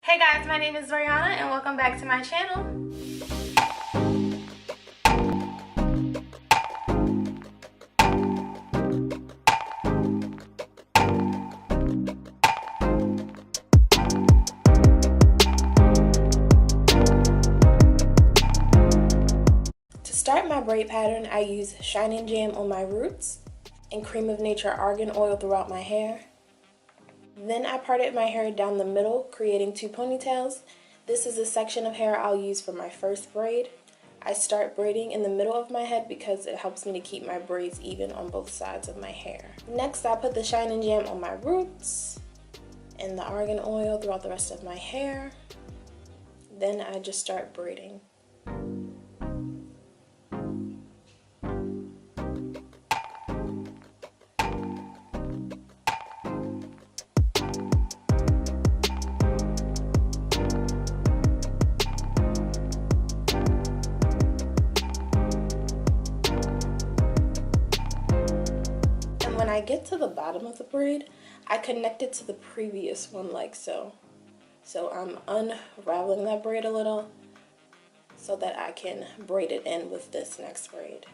Hey guys, my name is Brianna and welcome back to my channel. To start my braid pattern, I use Shining Jam on my roots and Cream of Nature argan oil throughout my hair. Then I parted my hair down the middle, creating two ponytails. This is the section of hair I'll use for my first braid. I start braiding in the middle of my head because it helps me to keep my braids even on both sides of my hair. Next, I put the Shining Jam on my roots and the argan oil throughout the rest of my hair. Then I just start braiding. When I get to the bottom of the braid, I connect it to the previous one like so. So I'm unraveling that braid a little so that I can braid it in with this next braid.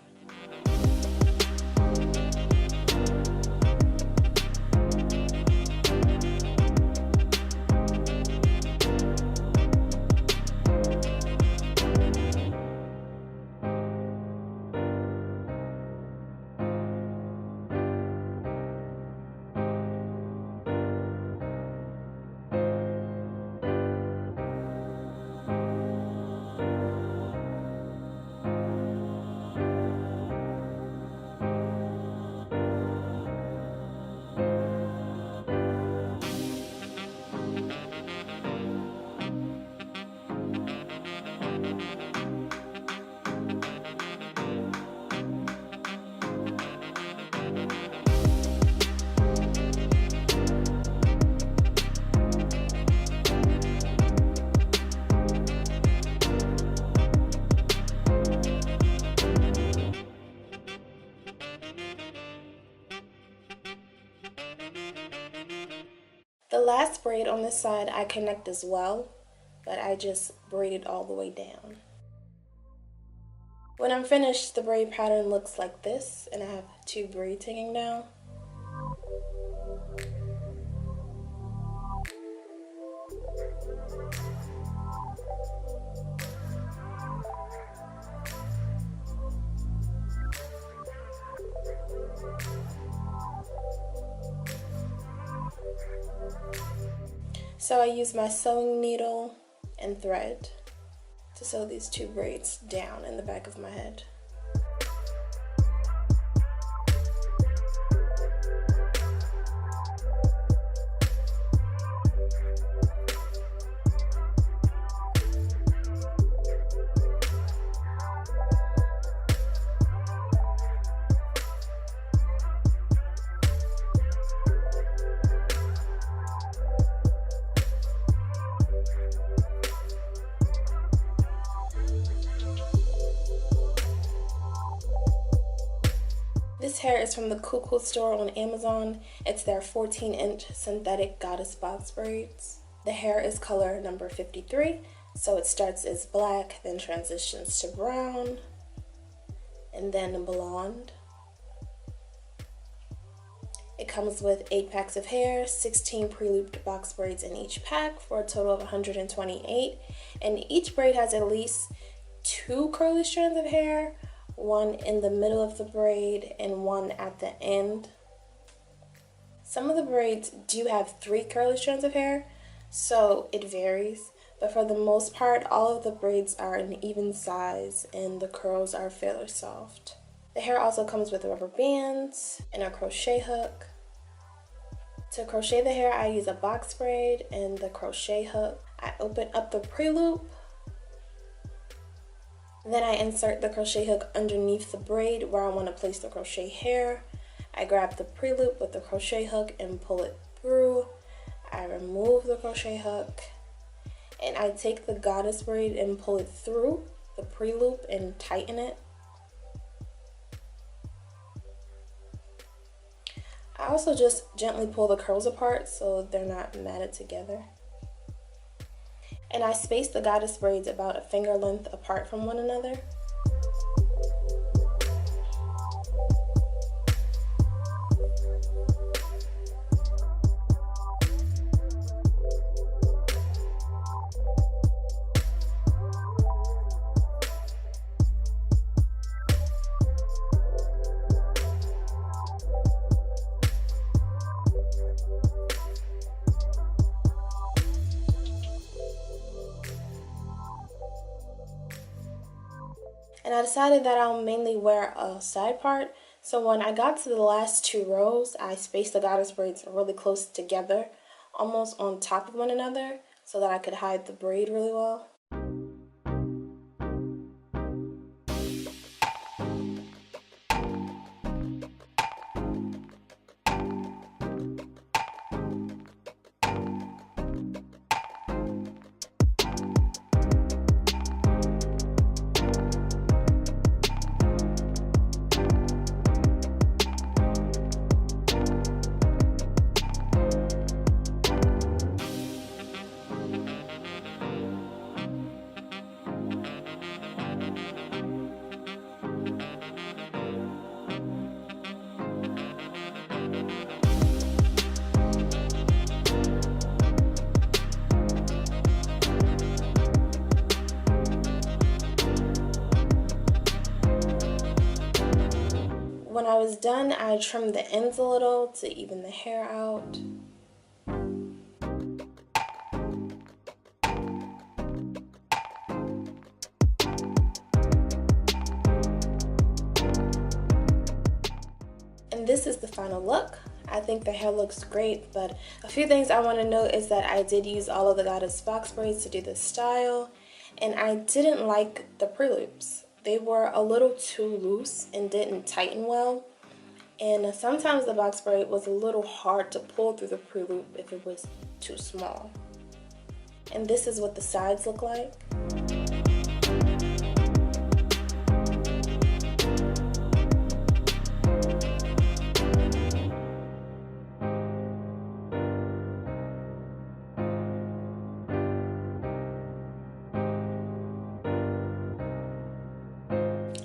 The last braid on this side I connect as well, but I just braid it all the way down. When I'm finished, the braid pattern looks like this, and I have two braids hanging down. So I use my sewing needle and thread to sew these two braids down in the back of my head. This hair is from the Cuckoo store on Amazon. It's their 14-inch synthetic goddess box braids. The hair is color number 53, so it starts as black, then transitions to brown, and then blonde. It comes with 8 packs of hair, 16 pre-looped box braids in each pack for a total of 128, and each braid has at least 2 curly strands of hair, one in the middle of the braid and one at the end. Some of the braids do have 3 curly strands of hair, so it varies, but for the most part all of the braids are an even size and the curls are fairly soft. The hair also comes with rubber bands and a crochet hook. To crochet the hair, I use a box braid and the crochet hook. I open up the pre-loop. Then I insert the crochet hook underneath the braid where I want to place the crochet hair. I grab the pre-loop with the crochet hook and pull it through. I remove the crochet hook and I take the goddess braid and pull it through the pre-loop and tighten it. I also just gently pull the curls apart so they're not matted together. And I spaced the goddess braids about a finger length apart from one another. And I decided that I'll mainly wear a side part. So when I got to the last 2 rows, I spaced the goddess braids really close together, almost on top of one another, so that I could hide the braid really well. When I was done, I trimmed the ends a little to even the hair out. And this is the final look. I think the hair looks great, but a few things I want to note is that I did use all of the goddess box braids to do this style, and I didn't like the pre-loops. They were a little too loose and didn't tighten well, and sometimes the box braid was a little hard to pull through the pre-loop if it was too small. And this is what the sides look like.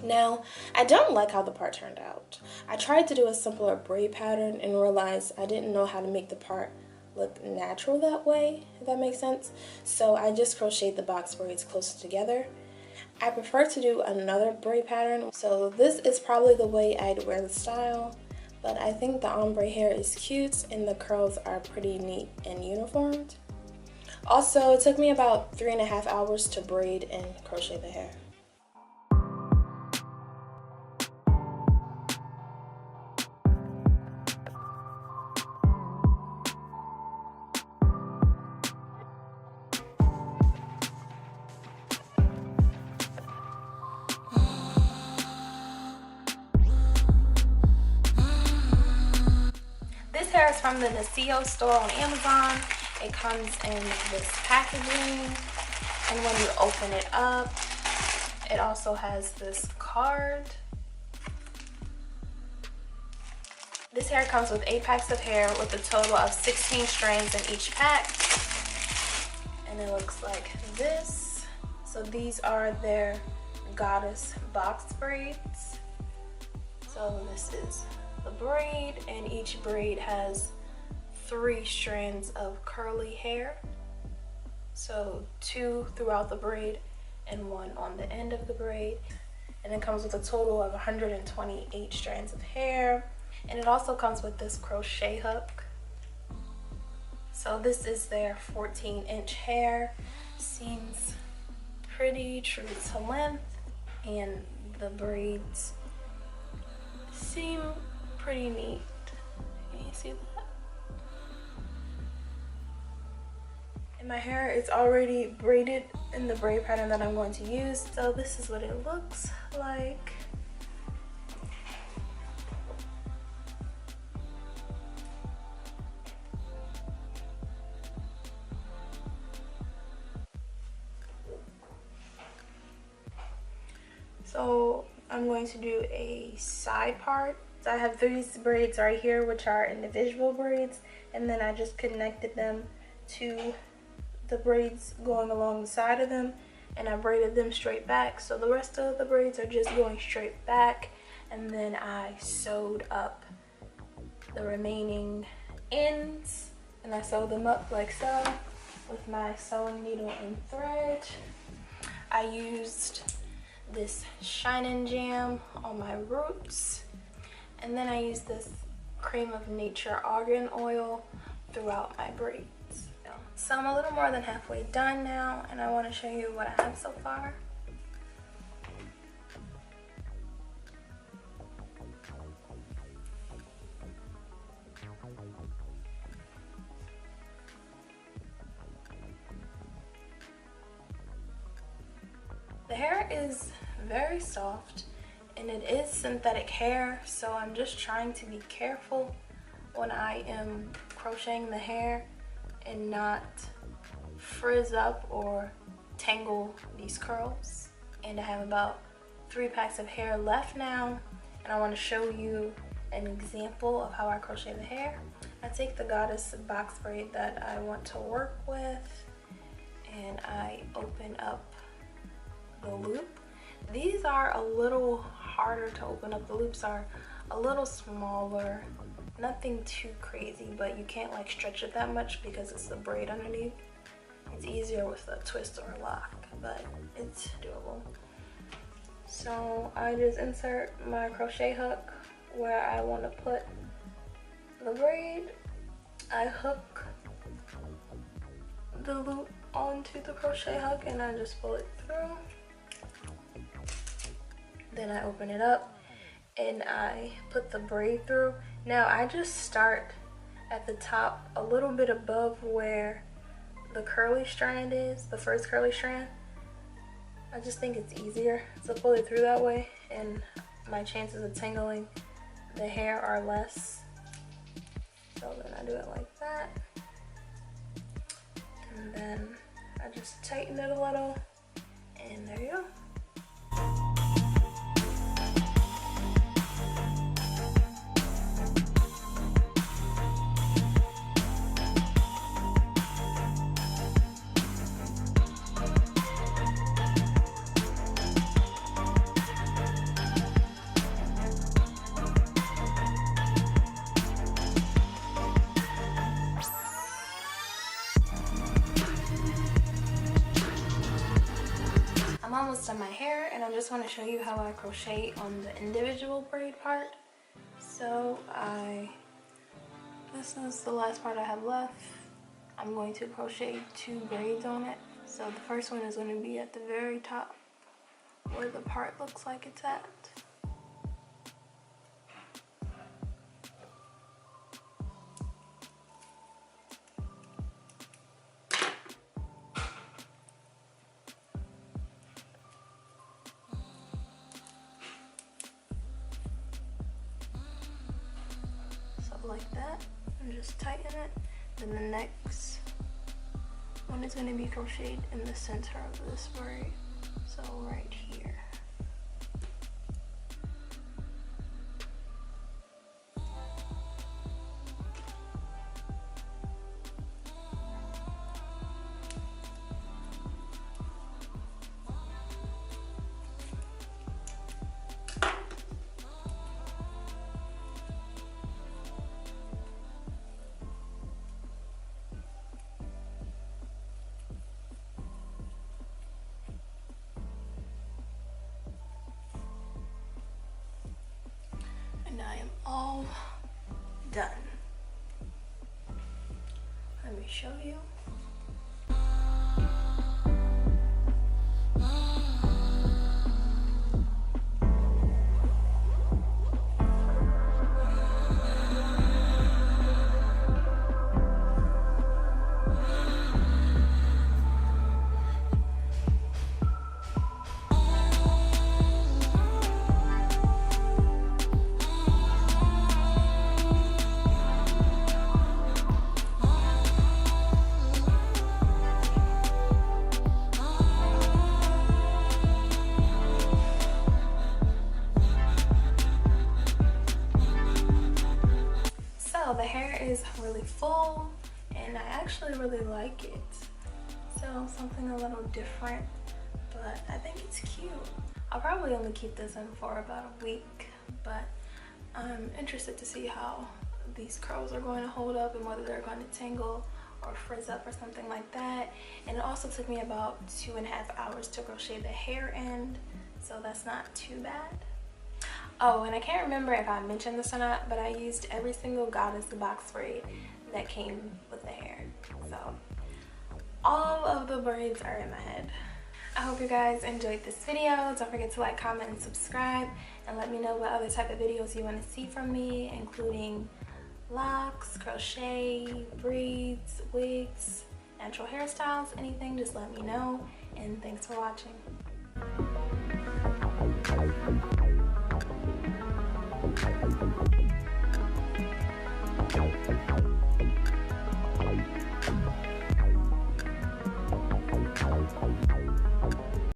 Now, I don't like how the part turned out. I tried to do a simpler braid pattern and realized I didn't know how to make the part look natural that way, if that makes sense. So I just crocheted the box braids closer together. I prefer to do another braid pattern, so this is probably the way I'd wear the style, but I think the ombre hair is cute and the curls are pretty neat and uniformed. Also, it took me about 3.5 hours to braid and crochet the hair. This hair is from the Nasio store on Amazon. It comes in this packaging, and when you open it up, it also has this card. This hair comes with 8 packs of hair with a total of 16 strands in each pack, and it looks like this. So these are their goddess box braids. So this is the braid, and each braid has 3 strands of curly hair. So 2 throughout the braid and 1 on the end of the braid. And it comes with a total of 128 strands of hair. And it also comes with this crochet hook. So this is their 14-inch hair. Seems pretty true to length, and the braids seem pretty neat. Can you see that? And my hair is already braided in the braid pattern that I'm going to use, so this is what it looks like. So I'm going to do a side part. So I have these braids right here, which are individual braids, and then I just connected them to the braids going along the side of them, and I braided them straight back. So the rest of the braids are just going straight back, and then I sewed up the remaining ends, and I sewed them up like so with my sewing needle and thread. I used this Shine and Jam on my roots, and then I used this Cream of Nature argan oil throughout my braids. So I'm a little more than halfway done now, and I want to show you what I have so far. The hair is very soft, and it is synthetic hair, so I'm just trying to be careful when I am crocheting the hair and not frizz up or tangle these curls. And I have about 3 packs of hair left now, and I want to show you an example of how I crochet the hair. I take the Goddess box braid that I want to work with, and I open up the loop. These are a little harder to open up. The loops are a little smaller, nothing too crazy, but you can't like stretch it that much because it's the braid underneath. It's easier with a twist or a lock, but it's doable. So I just insert my crochet hook where I want to put the braid. I hook the loop onto the crochet hook and I just pull it through. Then I open it up and I put the braid through. Now I just start at the top a little bit above where the curly strand is, the first curly strand. I just think it's easier to pull it through that way, and my chances of tangling the hair are less. So then I do it like that, and then I just tighten it a little, and there you go. I'm almost done my hair, and I just want to show you how I crochet on the individual braid part. So this is the last part I have left. I'm going to crochet 2 braids on it. So the first one is going to be at the very top where the part looks like it's at. Like that, and just tighten it. Then the next one is going to be crocheted in the center of this braid, so right here. And I am all done. Let me show you. The hair is really full, and I actually really like it. So something a little different, but I think it's cute. I'll probably only keep this in for about a week, but I'm interested to see how these curls are going to hold up and whether they're going to tangle or frizz up or something like that. And it also took me about 2.5 hours to crochet the hair end, so that's not too bad. Oh, and I can't remember if I mentioned this or not, but I used every single Goddess box braid that came with the hair. So all of the braids are in my head. I hope you guys enjoyed this video. Don't forget to like, comment, and subscribe, and let me know what other type of videos you want to see from me, including locks, crochet, braids, wigs, natural hairstyles, anything. Just let me know, and thanks for watching.